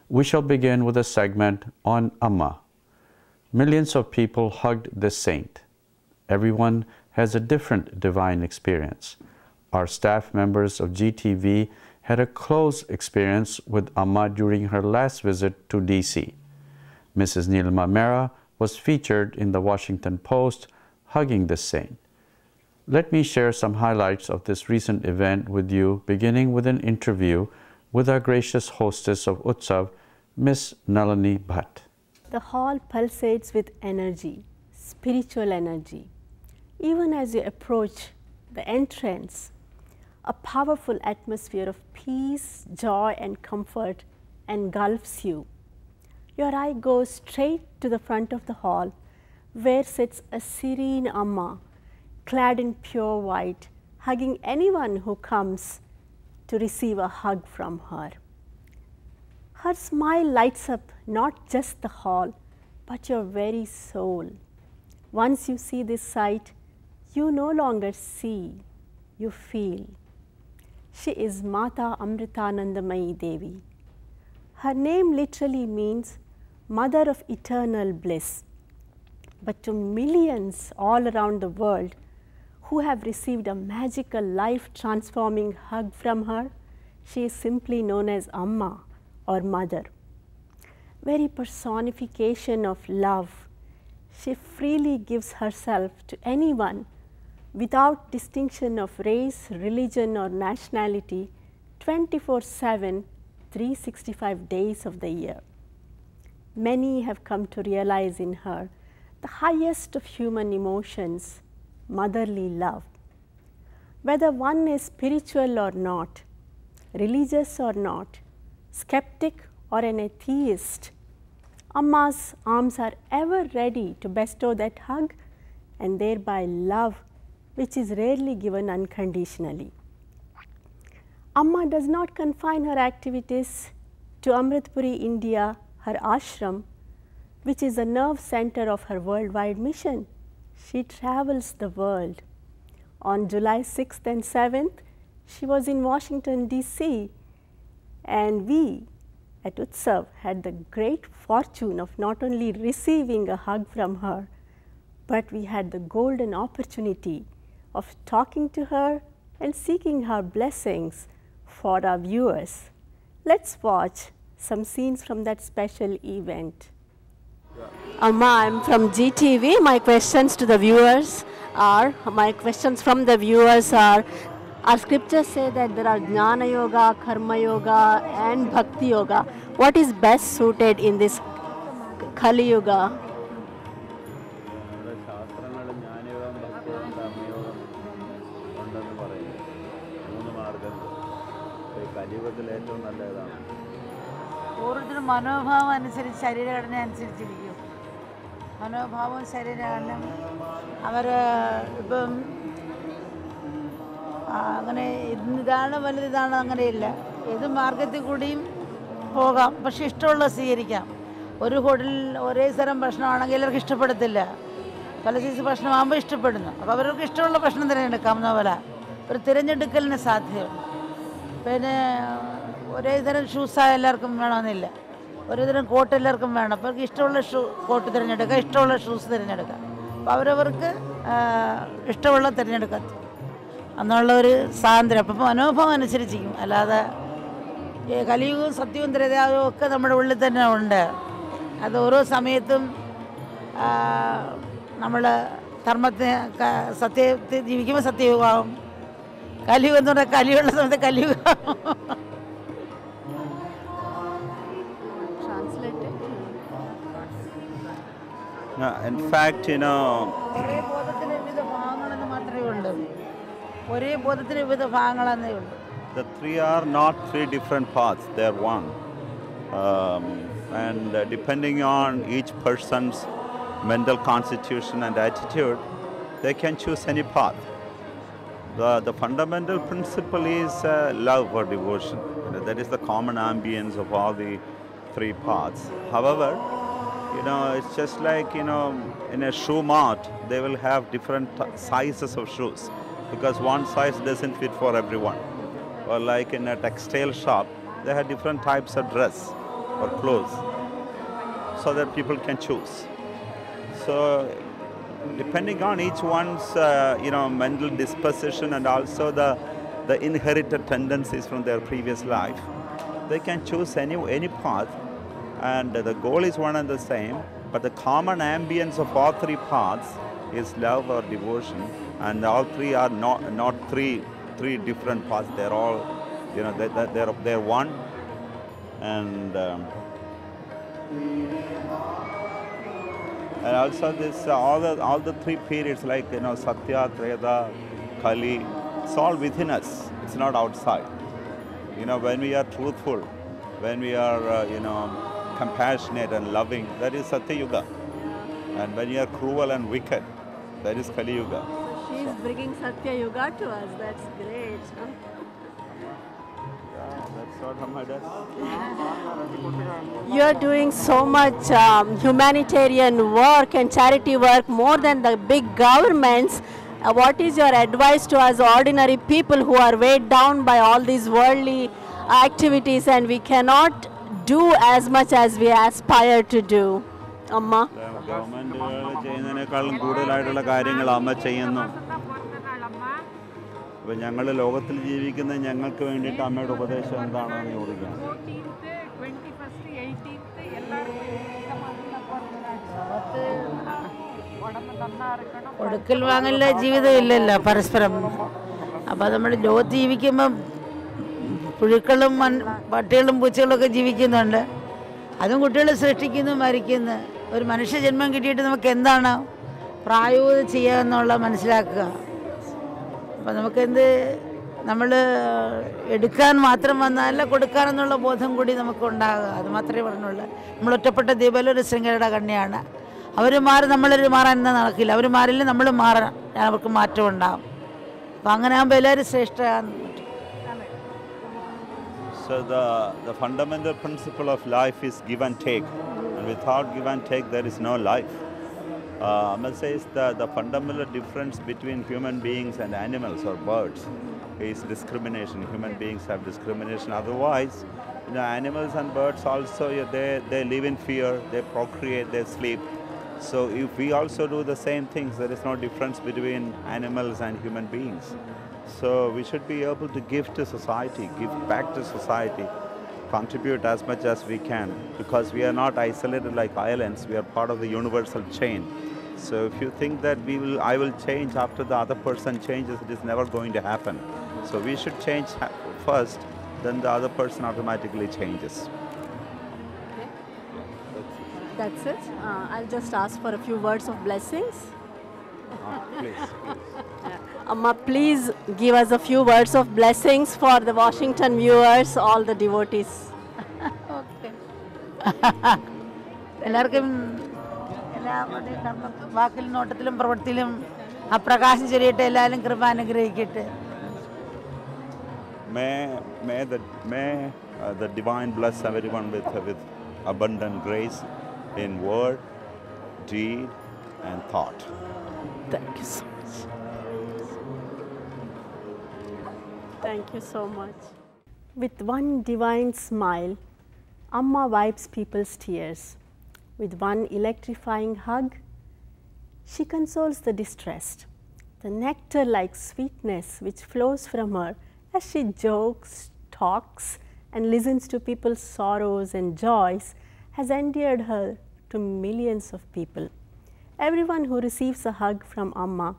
We shall begin with a segment on Amma. Millions of people hugged this saint. Everyone has a different divine experience. Our staff members of GTV had a close experience with Amma during her last visit to DC. Mrs. Nalini Mera was featured in the Washington Post hugging this saint. Let me share some highlights of this recent event with you, beginning with an interview with our gracious hostess of Utsav, Miss Nalini Bhat. The hall pulsates with energy, spiritual energy. Even as you approach the entrance, a powerful atmosphere of peace, joy, and comfort engulfs you. Your eye goes straight to the front of the hall, where sits a serene Amma, clad in pure white, hugging anyone who comes to receive a hug from her. Her smile lights up not just the hall, but your very soul. Once you see this sight, you no longer see, you feel. She is Mata Amritanandamayi Devi. Her name literally means Mother of Eternal Bliss. But to millions all around the world who have received a magical, life-transforming hug from her, she is simply known as Amma or Mother. Very personification of love, she freely gives herself to anyone without distinction of race, religion, or nationality, 24/7, 365 days of the year. Many have come to realize in her the highest of human emotions, motherly love. Whether one is spiritual or not, religious or not, skeptic or an atheist, Amma's arms are ever ready to bestow that hug and thereby love, which is rarely given unconditionally. Amma does not confine her activities to Amritpuri, India, her ashram, which is the nerve center of her worldwide mission. She travels the world. On July 6th and 7th, she was in Washington, DC, and we at Utsav had the great fortune of not only receiving a hug from her, but we had the golden opportunity of talking to her and seeking her blessings for our viewers. Let's watch some scenes from that special event. Amma, I'm from GTV. My questions from the viewers are, our scriptures say that there are Jnana Yoga, Karma Yoga, and Bhakti Yoga. What is best suited in this Kali Yuga? ഓരോരുത്തരും മനോഭാവം അനുസരിച്ച് ശരീരഘടന അനുസരിച്ചിരിക്കും. മനോഭാവവും ശരീരഘടനയും അവർ ഇപ്പം അങ്ങനെ ഇതാണ് വലുതാണ് അങ്ങനെയില്ല. ഏത് മാർഗത്തിൽ കൂടിയും പോകാം, പക്ഷെ ഇഷ്ടമുള്ളത് സ്വീകരിക്കാം. ഒരു ഹോട്ടലിൽ ഒരേ തരം ഭക്ഷണമാണെങ്കിൽ എല്ലാവർക്കും ഇഷ്ടപ്പെടത്തില്ല. പല സൈസ് ഭക്ഷണമാകുമ്പോൾ ഇഷ്ടപ്പെടുന്നു. അപ്പോൾ അവർക്ക് ഇഷ്ടമുള്ള ഭക്ഷണം തിരഞ്ഞെടുക്കാവുന്ന പോലെ ഒരു തിരഞ്ഞെടുക്കലിന് സാധ്യതയുണ്ട്. പിന്നെ ഒരേ തരം ഷൂസായ എല്ലാവർക്കും വേണമെന്നില്ല. ഒരേ തരം കോട്ട് എല്ലാവർക്കും വേണം. അപ്പോൾ അവർക്ക് ഇഷ്ടമുള്ള കോട്ട് തിരഞ്ഞെടുക്കാം, ഇഷ്ടമുള്ള ഷൂസ് തിരഞ്ഞെടുക്കാം. അപ്പോൾ അവരവർക്ക് ഇഷ്ടമുള്ള തിരഞ്ഞെടുക്കാം എന്നുള്ള ഒരു സ്വാതന്ത്ര്യം. അപ്പം മനോഭാവം അനുസരിച്ചിരിക്കും. അല്ലാതെ കലിയുഗവും സത്യവും ത്രേതായുഗവും ഒക്കെ നമ്മുടെ ഉള്ളിൽ തന്നെ ഉണ്ട്. അത് ഓരോ സമയത്തും നമ്മൾ ധർമ്മത്തെ സത്യത്തെ ജീവിക്കുമ്പോൾ സത്യയുഗമാകും. കലിയുഗം എന്ന് പറഞ്ഞാൽ കലിയുള്ള സമയത്ത് കലിയുഗമാകും. In fact, ഒരേ ബോധത്തിന് വിവിധ ഭാഗങ്ങളെന്ന് മാത്രമേ ഉള്ളൂ. ഒരേ ബോധത്തിന് വിവിധ ഭാഗങ്ങളെന്നേ ഉള്ളൂ. The three are not three different paths, they are one. And depending on each person's mental constitution and attitude, they can choose any path. The fundamental principle is love or devotion. That is the common ambience of all the three paths. However, it's just like, in a shoe mart, they will have different sizes of shoes because one size doesn't fit for everyone. Or like in a textile shop, they have different types of dress. or close, so that people can choose. So depending on each one's mental disposition and also the inherited tendencies from their previous life, they can choose any path, and the goal is one and the same, but the common ambience of all three paths is love or devotion, and all three are not three different paths. They're all, they're one, and also this all the three periods, like Satya, Treta, Kali, it's all within us. It's not outside. When we are truthful, when we are compassionate and loving, that is Satya Yuga. And when you are cruel and wicked, that is Kali Yuga. So she is bringing Satya Yuga to us. That's great. That's what Amma does. You are doing so much humanitarian work and charity work, more than the big governments. What is your advice to us ordinary people who are weighed down by all these worldly activities, and we cannot do as much as we aspire to do? Amma? ഗവൺമെൻറ്റുകൾ ചെയ്യുന്നതിനേക്കാളും കൂടുതലായിട്ടുള്ള കാര്യങ്ങൾ അമ്മ ചെയ്യുന്നു. അപ്പോൾ ഞങ്ങൾ ലോകത്തിൽ ജീവിക്കുന്ന ഞങ്ങൾക്ക് വേണ്ടിയിട്ട് അമ്മയുടെ ഉപദേശം എന്താണെന്ന് ചോദിക്കാം. കൊടുക്കൽ വാങ്ങലിലെ ജീവിതം ഇല്ലല്ലോ പരസ്പരം. അപ്പോൾ നമ്മൾ ലോകത്ത് ജീവിക്കുമ്പം പുഴുക്കളും പട്ടികളും പൂച്ചകളൊക്കെ ജീവിക്കുന്നുണ്ട്. അതും കുട്ടികൾ സൃഷ്ടിക്കുന്നു, മരിക്കുന്നു. ഒരു മനുഷ്യ ജന്മം കിട്ടിയിട്ട് നമുക്ക് എന്താണ് പ്രായോഗികം ചെയ്യുക എന്നുള്ള മനസ്സിലാക്കുക. അപ്പോൾ നമുക്കെന്ത് നമ്മൾ എടുക്കാൻ മാത്രം വന്നതല്ല, കൊടുക്കാനെന്നുള്ള ബോധം കൂടി നമുക്കുണ്ടാകുക. അത് മാത്രമേ പറഞ്ഞുള്ളൂ. നമ്മൾ ഒറ്റപ്പെട്ട ദ്വീപിൽ ഒരു ശൃംഖലയുടെ കണ്ണിയാണ്. അവർ മാറി നമ്മളൊരു മാറാൻ നടക്കില്ല. അവർ മാറില്ല, നമ്മൾ മാറാൻ അവർക്ക് മാറ്റം ഉണ്ടാകും. അപ്പം അങ്ങനെ ആകുമ്പോൾ എല്ലാവരും ശ്രേഷ്ഠമാണ്. So the fundamental principle of life is give and take, and without give and take there is no life. Amma says the fundamental difference between human beings and animals or birds is discrimination. Human beings have discrimination. Otherwise, animals and birds also, they live in fear, they procreate, they sleep. So if we also do the same things, there is no difference between animals and human beings. So we should be able to give to society, give back to society, contribute as much as we can, because we are not isolated like islands. We are part of the universal chain. So if you think that I will change after the other person changes, it is never going to happen. So we should change first, then the other person automatically changes. Okay. That's it. I'll just ask for a few words of blessings. Please. Amma, please give us a few words of blessings for the Washington viewers, all the devotees. Okay. എല്ലാവർക്കും എല്ലാവരുടെയും വാക്കിലും നോട്ടത്തിലും പ്രവൃത്തിയിലും ആ പ്രകാശം ചൊരിയട്ടെ. എല്ലാവരും കൃപ അനുഗ്രഹിക്കട്ടെ. May the divine bless everyone with abundant grace in word, deed, and thought. Thank you so much. Thank you so much. With one divine smile, Amma wipes people's tears. With one electrifying hug, she consoles the distressed. The nectar-like sweetness which flows from her as she jokes, talks, and listens to people's sorrows and joys has endeared her to millions of people. Everyone who receives a hug from Amma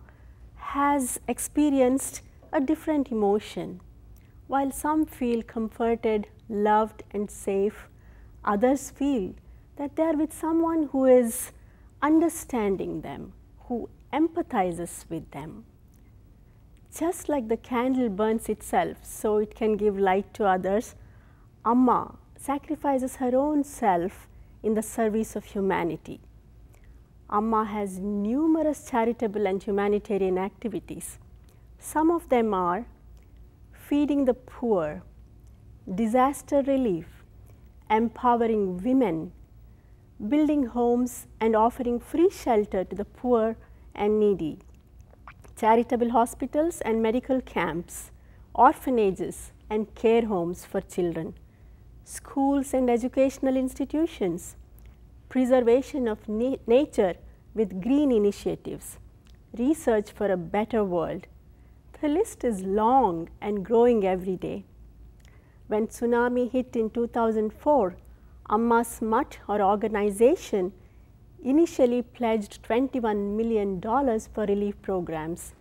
has experienced a different emotion. While some feel comforted, loved, and safe, others feel that they are with someone who is understanding them, who empathizes with them. Just like the candle burns itself so it can give light to others, Amma sacrifices her own self in the service of humanity. Amma has numerous charitable and humanitarian activities. Some of them are feeding the poor, disaster relief, empowering women, building homes and offering free shelter to the poor and needy, charitable hospitals and medical camps, orphanages and care homes for children, schools and educational institutions, preservation of nature with green initiatives, research for a better world. The list is long and growing every day. When tsunami hit in 2004, Amma's Mutt or organization initially pledged $21 million for relief programs.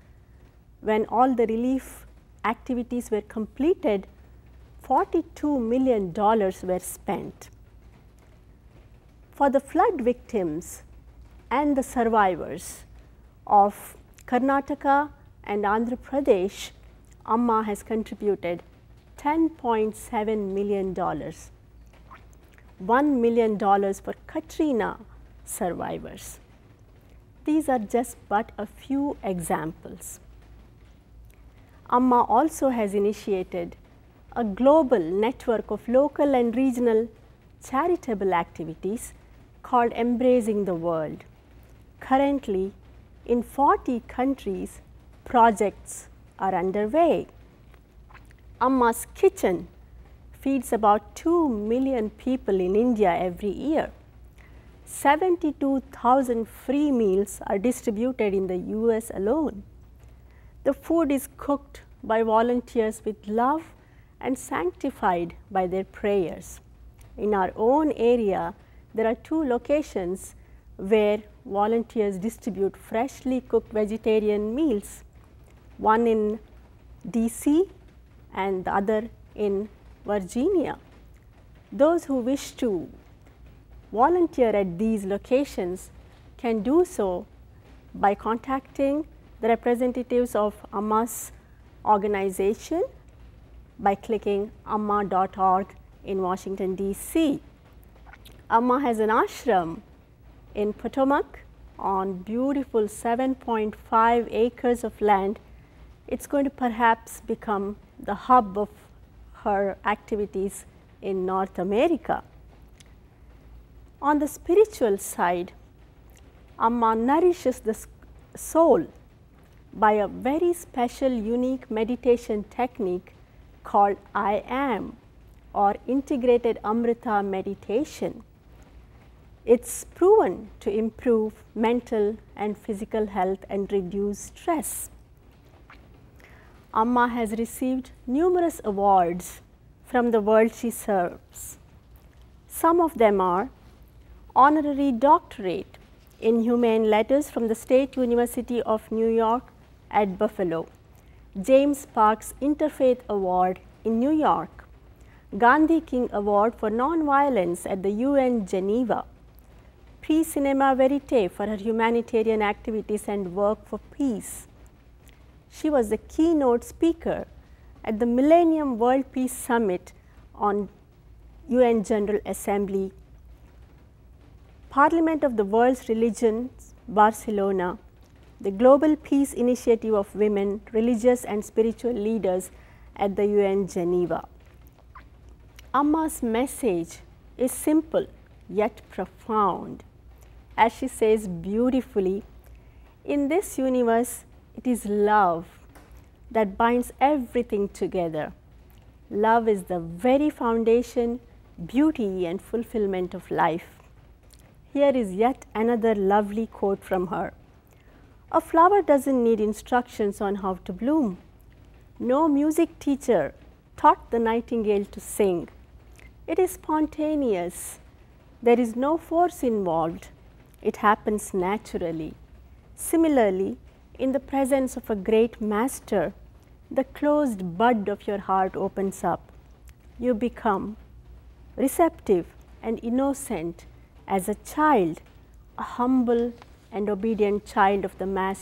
When all the relief activities were completed, $42 million were spent. For the flood victims and the survivors of Karnataka and Andhra Pradesh, Amma has contributed $10.7 million, $1 million for Katrina survivors. These are just but a few examples. Amma also has initiated a global network of local and regional charitable activities called Embracing the World. Currently, in 40 countries, projects are underway. Amma's Kitchen feeds about 2 million people in India every year. 72,000 free meals are distributed in the US alone. The food is cooked by volunteers with love and sanctified by their prayers. In our own area, there are 2 locations where volunteers distribute freshly cooked vegetarian meals, one in DC and the other in Virginia. Those who wish to volunteer at these locations can do so by contacting the representatives of Amma's organization by clicking amma.org in Washington, DC. Amma has an ashram in Potomac on beautiful 7.5 acres of land. It's going to perhaps become the hub of her activities in North America. On the spiritual side, Amma nourishes the soul by a very special, unique meditation technique called I Am, or integrated Amrita meditation. It's proven to improve mental and physical health and reduce stress. Amma has received numerous awards from the world she serves. Some of them are honorary doctorate in humane letters from the State University of New York at Buffalo, James Parks Interfaith Award in New York, Gandhi King Award for Nonviolence at the UN Geneva, Prix Cinema Verite for her humanitarian activities and work for peace. She was the keynote speaker at the Millennium World Peace Summit on UN General Assembly, Parliament of the World's Religions, Barcelona, the Global Peace Initiative of Women, Religious and Spiritual Leaders at the UN Geneva. Amma's message is simple yet profound. As she says beautifully, in this universe, it is love that binds everything together. Love is the very foundation, beauty and fulfillment of life. Here is yet another lovely quote from her. A flower doesn't need instructions on how to bloom. No music teacher taught the nightingale to sing. It is spontaneous. There is no force involved. It happens naturally. Similarly, in the presence of a great master, the closed bud of your heart opens up. You become receptive and innocent as a child, a humble and obedient child of the Master.